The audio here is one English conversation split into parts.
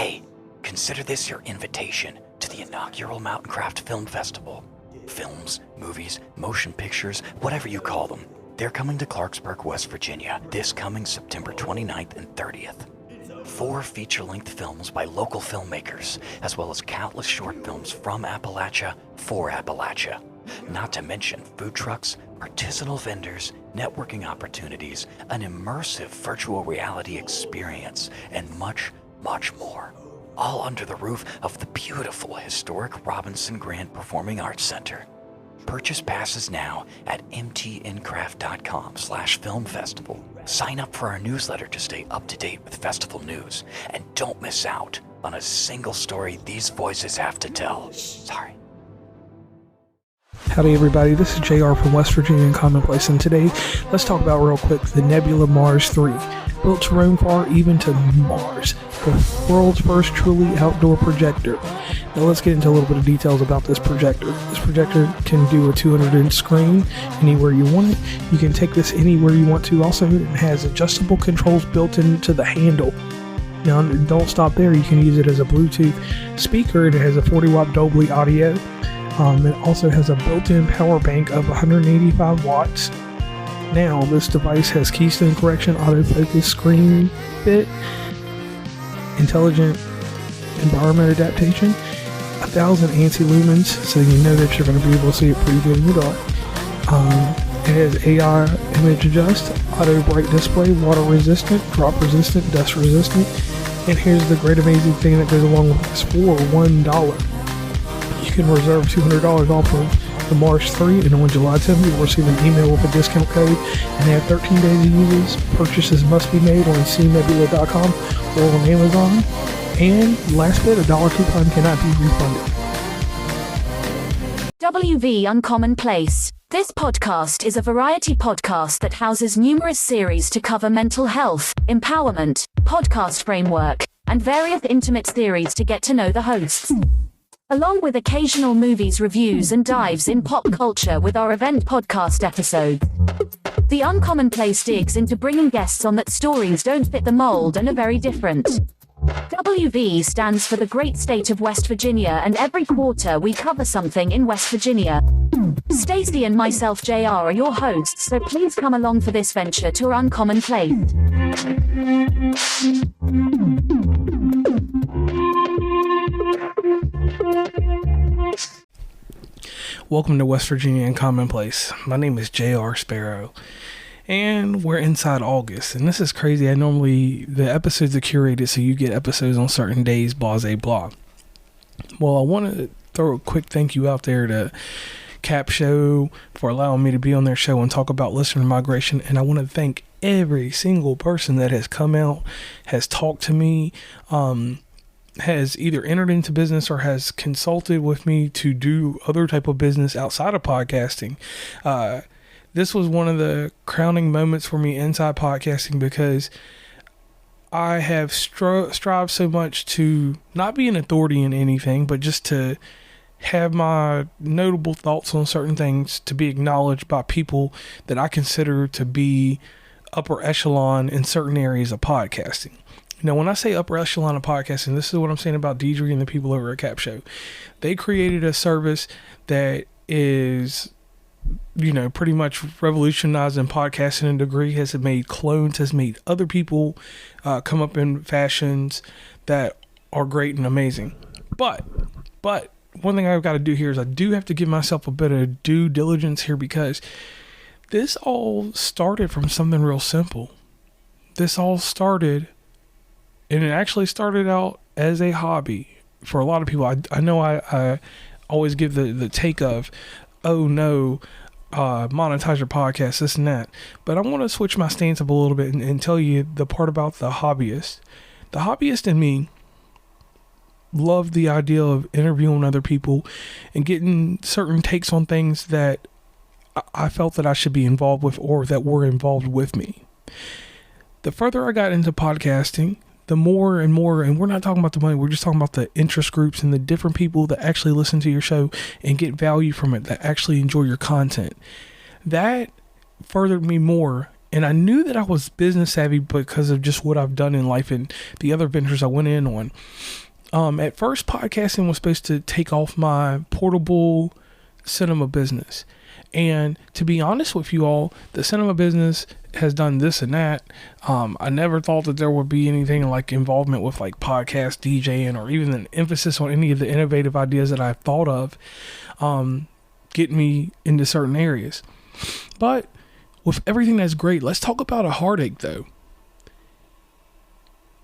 Hey, consider this your invitation to the inaugural Mountain Craft Film Festival. Films, movies, motion pictures, whatever you call them, they're coming to Clarksburg, West Virginia this coming September 29th and 30th. 4 feature-length films by local filmmakers, as well as countless short films from Appalachia for Appalachia. Not to mention food trucks, artisanal vendors, networking opportunities, an immersive virtual reality experience, and much, much more. All under the roof of the beautiful historic Robinson Grand Performing Arts Center. Purchase passes now at mtncraft.com/film festival. Sign up for our newsletter to stay up to date with festival news, and don't miss out on a single story these voices have to tell. Sorry. Howdy everybody, this is JR from West Virginia and Commonplace, and today let's talk about real quick the Nebula Mars 3. Built to roam far, even to Mars, the world's first truly outdoor projector. Now let's get into a little bit of details about this projector. This projector can do a 200-inch screen anywhere you want it. You can take this anywhere you want to. Also, it has adjustable controls built into the handle. Now don't stop there, you can use it as a Bluetooth speaker, and it has a 40-watt Dolby audio. It also has a built-in power bank of 185 watts. Now, this device has keystone correction, autofocus, screen fit, intelligent environment adaptation, 1,000 ANSI lumens, so you know that you're going to be able to see it pretty good in the dark. It has AI image adjust, auto bright display, water resistant, drop resistant, dust resistant, and here's the great amazing thing that goes along with this: for $1. You can reserve $200 off of the Mars 3, and on July 10th you'll receive an email with a discount code, and they have 13 days to use this. Purchases must be made on cnebula.com or on Amazon, and last bit, a $1 coupon cannot be refunded. WV Uncommon Place. This podcast is a variety podcast that houses numerous series to cover mental health, empowerment, podcast framework, and various intimate theories to get to know the hosts, along with occasional movies reviews and dives in pop culture with our event podcast episodes. The Uncommon Place digs into bringing guests on that stories don't fit the mold and are very different. WV stands for the great state of West Virginia, and every quarter we cover something in West Virginia. Stacey and myself, JR, are your hosts, so please come along for this venture to Uncommon Place. Welcome to West Virginia and Commonplace. My name is JR Sparrow, and we're inside August, and this is crazy. The episodes are curated so you get episodes on certain days, blah, blah. Well, I want to throw a quick thank you out there to Cap Show for allowing me to be on their show and talk about listener migration, and I want to thank every single person that has come out, has talked to me, has either entered into business or has consulted with me to do other type of business outside of podcasting. This was one of the crowning moments for me inside podcasting, because I have strived so much to not be an authority in anything, but just to have my notable thoughts on certain things to be acknowledged by people that I consider to be upper echelon in certain areas of podcasting. Now, when I say upper echelon of podcasting, this is what I'm saying about Deidre and the people over at Cap Show. They created a service that is, pretty much revolutionizing podcasting in a degree, has made clones, has made other people come up in fashions that are great and amazing. But one thing I've got to do here is I do have to give myself a bit of due diligence here, because this all started from something real simple. This all started, and it actually started out as a hobby for a lot of people. I know I always give the take of, oh no, monetize your podcast, this and that. But I want to switch my stance up a little bit and tell you the part about the hobbyist. The hobbyist in me loved the idea of interviewing other people and getting certain takes on things that I felt that I should be involved with, or that were involved with me. The further I got into podcasting, the more and more, and we're not talking about the money, we're just talking about the interest groups and the different people that actually listen to your show and get value from it, that actually enjoy your content. That furthered me more And I knew that I was business savvy because of just what I've done in life and the other ventures I went in on. At first, podcasting was supposed to take off my portable cinema business. And to be honest with you all, the cinema business has done this and that. I never thought that there would be anything like involvement with like podcast DJing or even an emphasis on any of the innovative ideas that I thought of get me into certain areas. But with everything that's great, let's talk about a heartache though.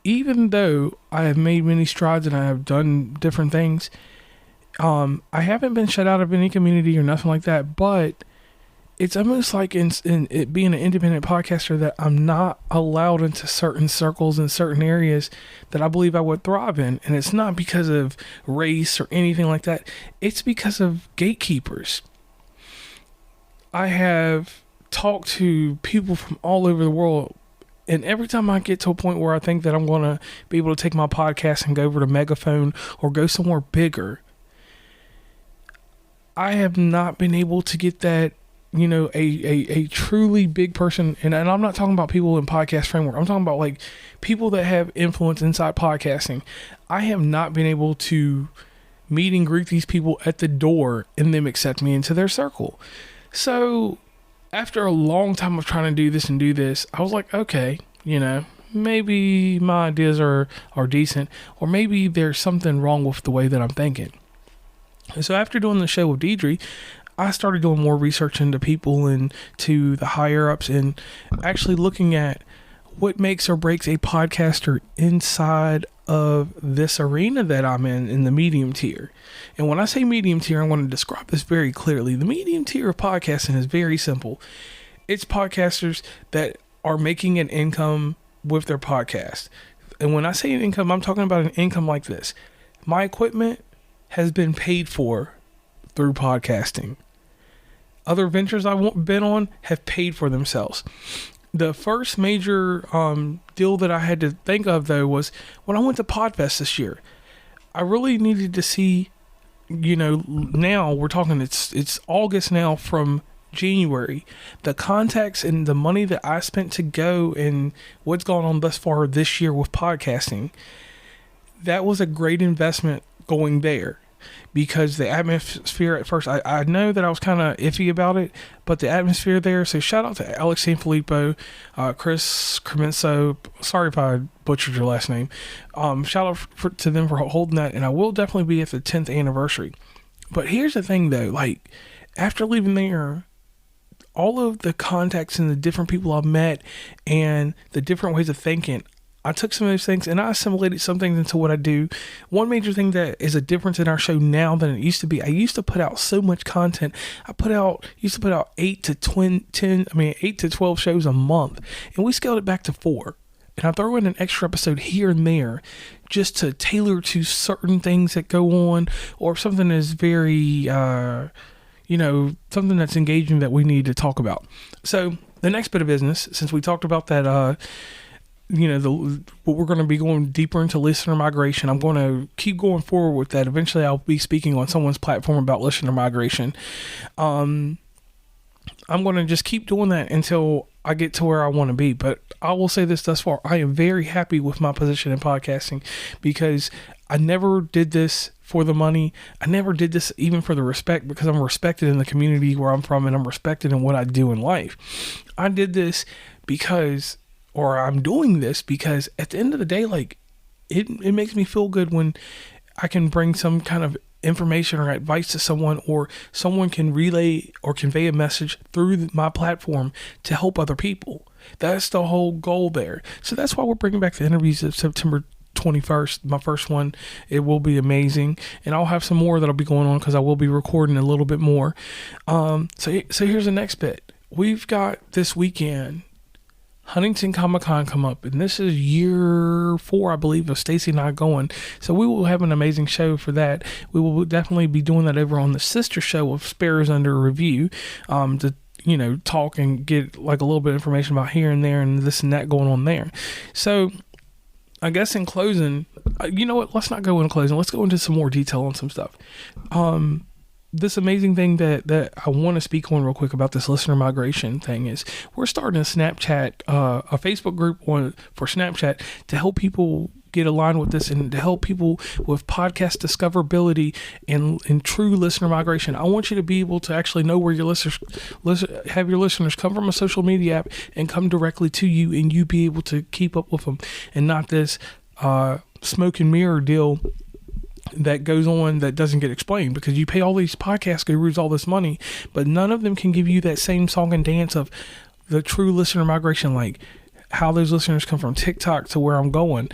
Even though I have made many strides and I have done different things, I haven't been shut out of any community or nothing like that, but it's almost like in it being an independent podcaster that I'm not allowed into certain circles and certain areas that I believe I would thrive in. And it's not because of race or anything like that. It's because of gatekeepers. I have talked to people from all over the world, and every time I get to a point where I think that I'm going to be able to take my podcast and go over to Megaphone or go somewhere bigger, I have not been able to get that, you know, a truly big person. And I'm not talking about people in podcast framework. I'm talking about like people that have influence inside podcasting. I have not been able to meet and greet these people at the door and them accept me into their circle. So after a long time of trying to do this, I was like, okay, you know, maybe my ideas are decent, or maybe there's something wrong with the way that I'm thinking. And so after doing the show with Deidre, I started doing more research into people and to the higher ups and actually looking at what makes or breaks a podcaster inside of this arena that I'm in the medium tier. And when I say medium tier, I want to describe this very clearly. The medium tier of podcasting is very simple. It's podcasters that are making an income with their podcast. And when I say an income, I'm talking about an income like this. My equipment has been paid for through podcasting. Other ventures I've been on have paid for themselves. The first major deal that I had to think of, though, was when I went to Podfest this year. I really needed to see, you know, now we're talking, it's August now from January. The contacts and the money that I spent to go and what's gone on thus far this year with podcasting, that was a great investment going there. Because the atmosphere at first, I know that I was kind of iffy about it, but the atmosphere there, so shout out to Alex Sanfilippo, Chris Cremenso, sorry if I butchered your last name, shout out to them for holding that, and I will definitely be at the 10th anniversary. But here's the thing though, like, after leaving there, all of the contacts and the different people I've met and the different ways of thinking, I took some of those things and I assimilated some things into what I do. One major thing that is a difference in our show now than it used to be, I used to put out so much content. Used to put out 8 to 12 shows a month, and we scaled it back to 4. And I throw in an extra episode here and there just to tailor to certain things that go on, or something that's very, something that's engaging that we need to talk about. So the next bit of business, since we talked about that, what we're going to be going deeper into listener migration. I'm going to keep going forward with that. Eventually I'll be speaking on someone's platform about listener migration. I'm going to just keep doing that until I get to where I want to be. But I will say this thus far, I am very happy with my position in podcasting, because I never did this for the money. I never did this even for the respect, because I'm respected in the community where I'm from and I'm respected in what I do in life. I did this I'm doing this because at the end of the day, like, it makes me feel good when I can bring some kind of information or advice to someone, or someone can relay or convey a message through my platform to help other people. That's the whole goal there. So that's why we're bringing back the interviews of September 21st, my first one. It will be amazing, and I'll have some more that'll be going on because I will be recording a little bit more. So here's the next bit. We've got this weekend Huntington Comic-Con come up, and this is year 4, I believe, of Stacy and I going. So we will have an amazing show for that. We will definitely be doing that over on the sister show of Sparrow's Under Review, to talk and get like a little bit of information about here and there and this and that going on there. So I guess in closing, you know what? Let's not go into closing. Let's go into some more detail on some stuff. this amazing thing that I want to speak on real quick about this listener migration thing is we're starting a Snapchat, a Facebook group for Snapchat to help people get aligned with this and to help people with podcast discoverability and true listener migration. I want you to be able to actually know where your listeners have your listeners come from a social media app and come directly to you, and you be able to keep up with them, and not this smoke and mirror deal that goes on that doesn't get explained, because you pay all these podcast gurus all this money, but none of them can give you that same song and dance of the true listener migration, like how those listeners come from TikTok to where I'm going.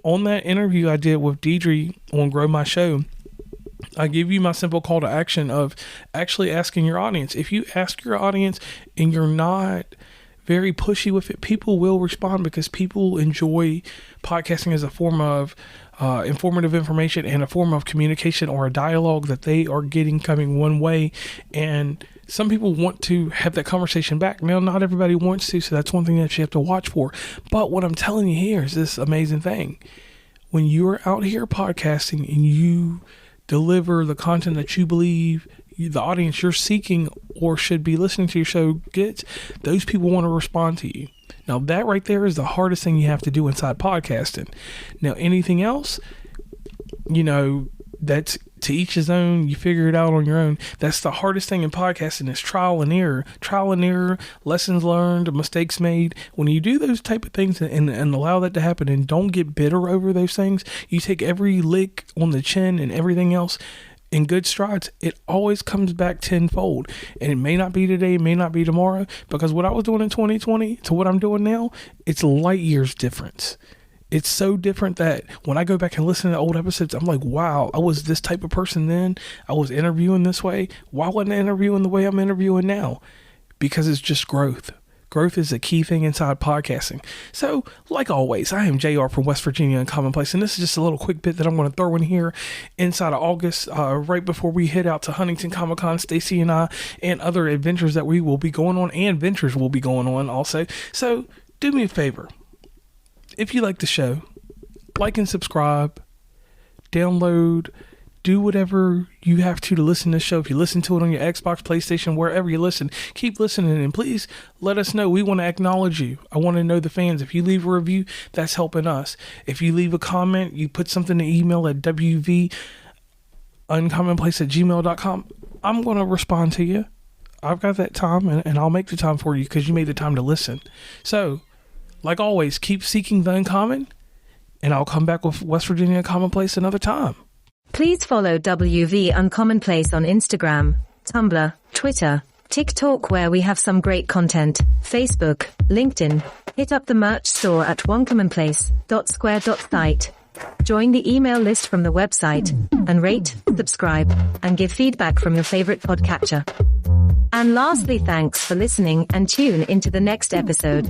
On that interview I did with Deidre on Grow My Show, I give you my simple call to action of actually asking your audience. If you ask your audience and you're not very pushy with it, people will respond, because people enjoy podcasting as a form of informative information and a form of communication or a dialogue that they are getting coming one way. And some people want to have that conversation back. Now, not everybody wants to, so that's one thing that you have to watch for. But what I'm telling you here is this amazing thing. When you're out here podcasting and you deliver the content that you believe the audience you're seeking or should be listening to your show gets, those people want to respond to you. Now, that right there is the hardest thing you have to do inside podcasting. Now, anything else, that's to each his own. You figure it out on your own. That's the hardest thing in podcasting is trial and error, lessons learned, mistakes made. When you do those type of things and allow that to happen and don't get bitter over those things, you take every lick on the chin and everything else in good strides, it always comes back tenfold. And it may not be today, it may not be tomorrow, because what I was doing in 2020 to what I'm doing now, it's light years difference. It's so different that when I go back and listen to old episodes, I'm like, wow, I was this type of person then. I was interviewing this way. Why wasn't I interviewing the way I'm interviewing now? Because it's just growth. Growth is a key thing inside podcasting. So, like always, I am JR from West Virginia and Commonplace, and this is just a little quick bit that I'm going to throw in here inside of August, right before we head out to Huntington Comic-Con, Stacy and I, and other adventures that we will be going on, and ventures will be going on also. So, do me a favor. If you like the show, like and subscribe, download, do whatever you have to listen to the show. If you listen to it on your Xbox, PlayStation, wherever you listen, keep listening, and please let us know. We want to acknowledge you. I want to know the fans. If you leave a review, that's helping us. If you leave a comment, you put something in email at wvuncommonplace@gmail.com, I'm going to respond to you. I've got that time, and I'll make the time for you because you made the time to listen. So, like always, keep seeking the uncommon, and I'll come back with West Virginia Commonplace another time. Please follow WV Uncommonplace on Instagram, Tumblr, Twitter, TikTok, where we have some great content, Facebook, LinkedIn. Hit up the merch store at onecommonplace.square.site. Join the email list from the website, and rate, subscribe, and give feedback from your favorite podcatcher. And lastly, thanks for listening, and tune into the next episode.